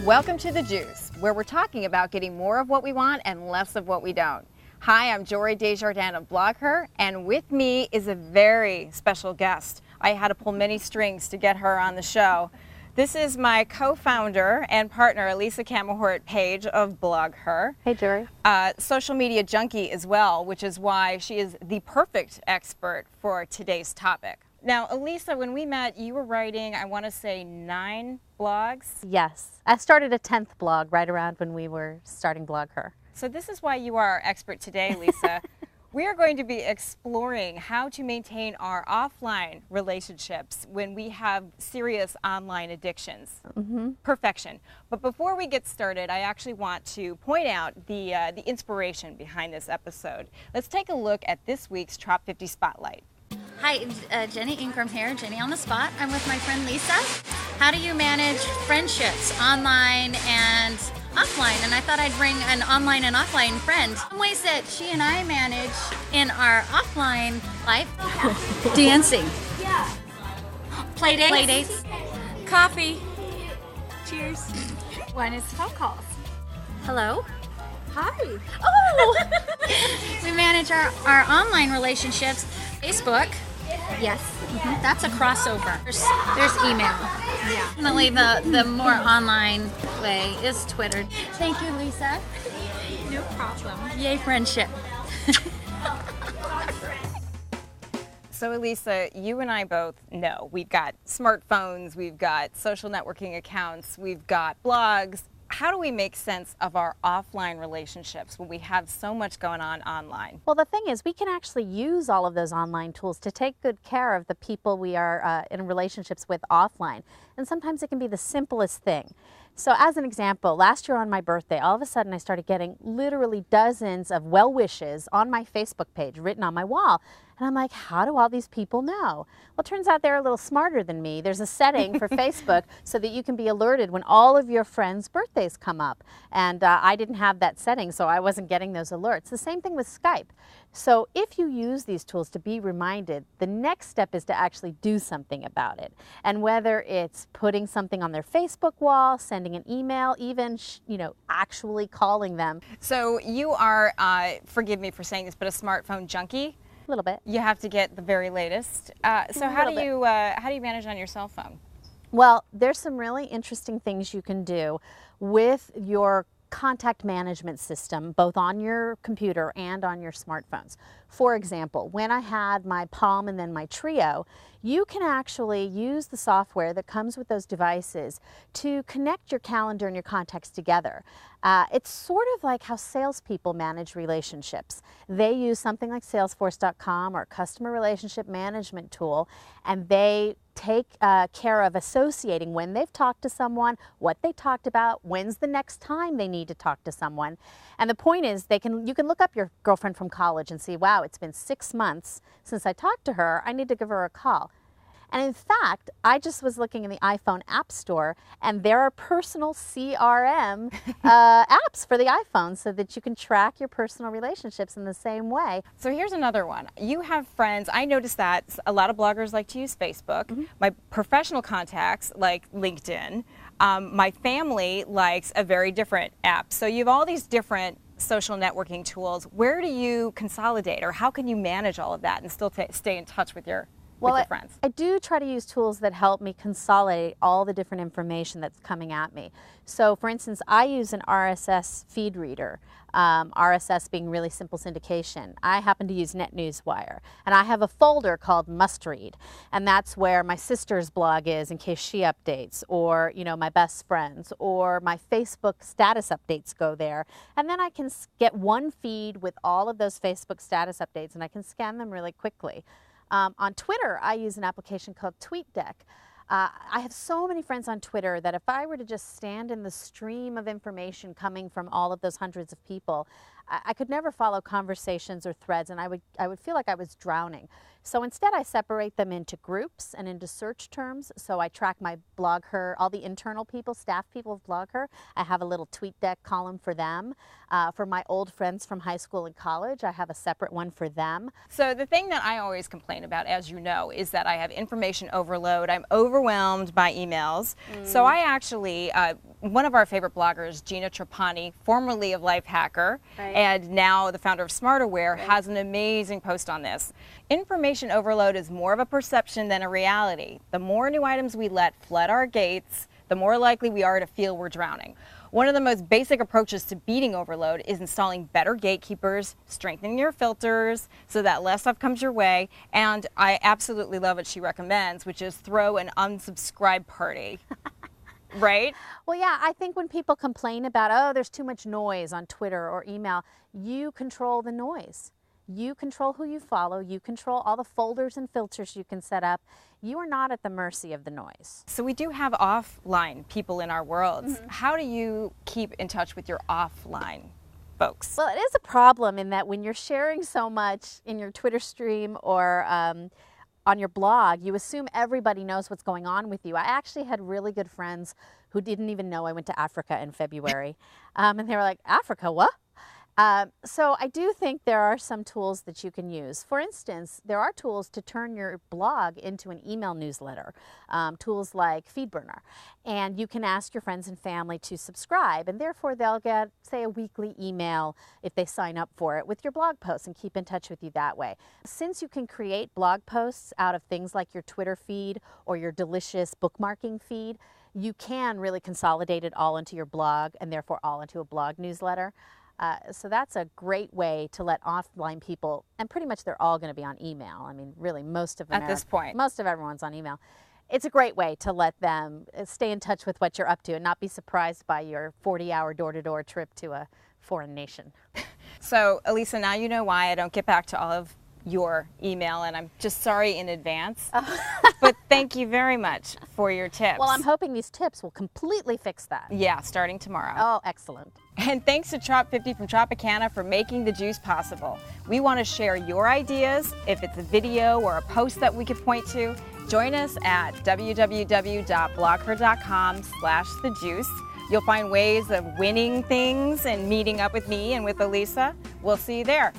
Welcome to The Juice, where we're talking about getting more of what we want and less of what we don't. Hi, I'm Jory Desjardins of BlogHer, and with me is a very special guest. I had to pull many strings to get her on the show. This is my co-founder and partner, Elisa Camahort Page of BlogHer. Hey, Jory. Social media junkie as well, which is why she is the perfect expert for today's topic. Now, Elisa, when we met, you were writing, I want to say, 9 blogs. Yes. I started a 10th blog right around when we were starting BlogHer. So this is why you are our expert today, Lisa. We are going to be exploring how to maintain our offline relationships when we have serious online addictions. Perfection. But before we get started, I actually want to point out the inspiration behind this episode. Let's take a look at this week's Top 50 Spotlight. Hi, Jenny Ingram here, Jenny on the Spot. I'm with my friend Lisa. How do you manage friendships online and offline? And I thought I'd bring an online and offline friend. Some ways that she and I manage in our offline life. Dancing. Yeah. Play dates. Coffee. Cheers. One is phone calls. Hello. Hi. Oh! We manage our online relationships. Facebook. Yes. That's a crossover. There's email. Yeah. Definitely the more online way is Twitter. Thank you, Lisa. No problem. Yay, friendship. So Elisa, you and I both know we've got smartphones, we've got social networking accounts, we've got blogs. How do we make sense of our offline relationships when we have so much going on online? Well, the thing is, we can actually use all of those online tools to take good care of the people we are in relationships with offline. And sometimes it can be the simplest thing. So as an example, last year on my birthday, all of a sudden I started getting literally dozens of well wishes on my Facebook page written on my wall. And I'm like, how do all these people know? Well, it turns out they're a little smarter than me. There's a setting for Facebook so that you can be alerted when all of your friends' birthdays come up. And I didn't have that setting, so I wasn't getting those alerts. The same thing with Skype. So if you use these tools to be reminded, the next step is to actually do something about it. And whether it's putting something on their Facebook wall, sending an email, even actually calling them. So you are, forgive me for saying this, but a smartphone junkie. A little bit. You have to get the very latest. So how do you manage on your cell phone? Well, there's some really interesting things you can do with your contact management system, both on your computer and on your smartphones. For example, when I had my Palm and then my Treo, you can actually use the software that comes with those devices to connect your calendar and your contacts together. It's sort of like how salespeople manage relationships. They use something like Salesforce.com or customer relationship management tool, and they take care of associating when they've talked to someone, what they talked about, when's the next time they need to talk to someone. And the point is, you can look up your girlfriend from college and see, wow, it's been 6 months since I talked to her. I need to give her a call. And in fact, I just was looking in the iPhone App Store, and there are personal CRM apps for the iPhone so that you can track your personal relationships in the same way. So here's another one. You have friends. I noticed that a lot of bloggers like to use Facebook. My professional contacts like LinkedIn. My family likes a very different app. So you have all these different social networking tools. Where do you consolidate, or how can you manage all of that and still stay in touch with your friends? I do try to use tools that help me consolidate all the different information that's coming at me. So for instance, I use an RSS feed reader, RSS being really simple syndication. I happen to use NetNewsWire, and I have a folder called Must Read, and that's where my sister's blog is in case she updates, or my best friends, or my Facebook status updates go there. And then I can get one feed with all of those Facebook status updates, and I can scan them really quickly. On Twitter, I use an application called TweetDeck. I have so many friends on Twitter that if I were to just stand in the stream of information coming from all of those hundreds of people, I could never follow conversations or threads, and I would feel like I was drowning. So instead, I separate them into groups and into search terms. So I track my BlogHer, all the internal people, staff people of BlogHer. I have a little TweetDeck column for them. For my old friends from high school and college, I have a separate one for them. So the thing that I always complain about, as you know, is that I have information overload. I'm overwhelmed by emails. So I actually, one of our favorite bloggers, Gina Trapani, formerly of Lifehacker, and now the founder of SmarterWare, has an amazing post on this. Information overload is more of a perception than a reality. The more new items we let flood our gates, the more likely we are to feel we're drowning. One of the most basic approaches to beating overload is installing better gatekeepers, strengthening your filters so that less stuff comes your way, and I absolutely love what she recommends, which is throw an unsubscribe party. Right? Well, yeah, I think when people complain about, oh, there's too much noise on Twitter or email, you control the noise. You control who you follow. You control all the folders and filters you can set up. You are not at the mercy of the noise. So we do have offline people in our worlds. How do you keep in touch with your offline folks? Well, it is a problem in that when you're sharing so much in your Twitter stream or on your blog, you assume everybody knows what's going on with you. I actually had really good friends who didn't even know I went to Africa in February. And they were like, Africa, what? So I do think there are some tools that you can use. For instance, there are tools to turn your blog into an email newsletter, tools like FeedBurner. And you can ask your friends and family to subscribe, and therefore they'll get, say, a weekly email if they sign up for it with your blog posts and keep in touch with you that way. Since you can create blog posts out of things like your Twitter feed or your delicious bookmarking feed, you can really consolidate it all into your blog and therefore all into a blog newsletter. So that's a great way to let offline people, and pretty much they're all going to be on email. I mean, really, most of them At this point. most of everyone's on email. It's a great way to let them stay in touch with what you're up to and not be surprised by your 40-hour door-to-door trip to a foreign nation. So, Elisa, now you know why I don't get back to all of your email, and I'm just sorry in advance. But thank you very much for your tips. Well, I'm hoping these tips will completely fix that. Yeah, starting tomorrow. Oh, excellent. And thanks to Trop50 from Tropicana for making the juice possible. We want to share your ideas. If it's a video or a post that we could point to, join us at www.blogher.com/thejuice. You'll find ways of winning things and meeting up with me and with Elisa. We'll see you there.